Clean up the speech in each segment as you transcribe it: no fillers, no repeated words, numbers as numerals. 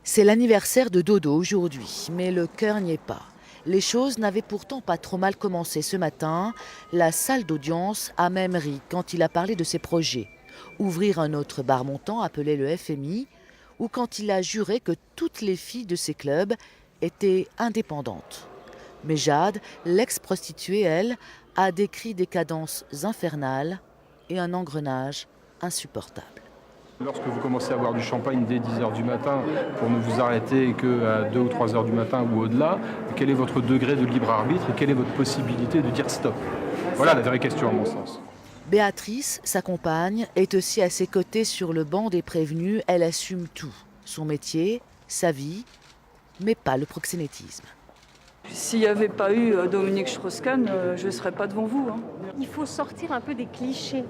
C'est l'anniversaire de Dodo aujourd'hui, mais le cœur n'y est pas. Les choses n'avaient pourtant pas trop mal commencé ce matin. La salle d'audience a même ri quand il a parlé de ses projets. Ouvrir un autre bar montant appelé le FMI, ou quand il a juré que toutes les filles de ses clubs étaient indépendantes. Mais Jade, l'ex-prostituée, elle, a décrit des cadences infernales et un engrenage insupportable. Lorsque vous commencez à boire du champagne dès 10h du matin pour ne vous arrêter qu'à 2 ou 3h du matin ou au-delà, quel est votre degré de libre arbitre et quelle est votre possibilité de dire stop? Voilà la vraie question à mon sens. Béatrice, sa compagne, est aussi à ses côtés sur le banc des prévenus. Elle assume tout, son métier, sa vie, mais pas le proxénétisme. S'il n'y avait pas eu Dominique Strauss-Kahn, je ne serais pas devant vous. Il faut sortir un peu des clichés.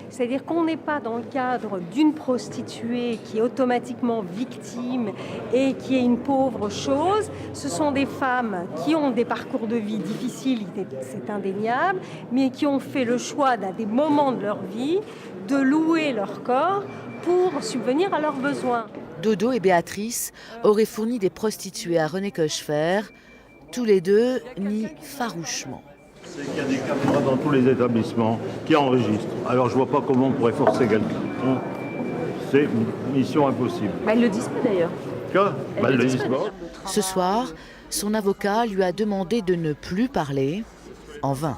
C'est-à-dire qu'on n'est pas dans le cadre d'une prostituée qui est automatiquement victime et qui est une pauvre chose. Ce sont des femmes qui ont des parcours de vie difficiles, c'est indéniable, mais qui ont fait le choix, à des moments de leur vie, de louer leur corps pour subvenir à leurs besoins. Dodo et Béatrice auraient fourni des prostituées à René Cochefer. Tous les deux nient farouchement. C'est qu'il y a des caméras dans tous les établissements qui enregistrent. Alors je vois pas comment on pourrait forcer quelqu'un. C'est mission impossible. Elles le disent pas d'ailleurs. Elles le disent pas. Ce soir, son avocat lui a demandé de ne plus parler, en vain.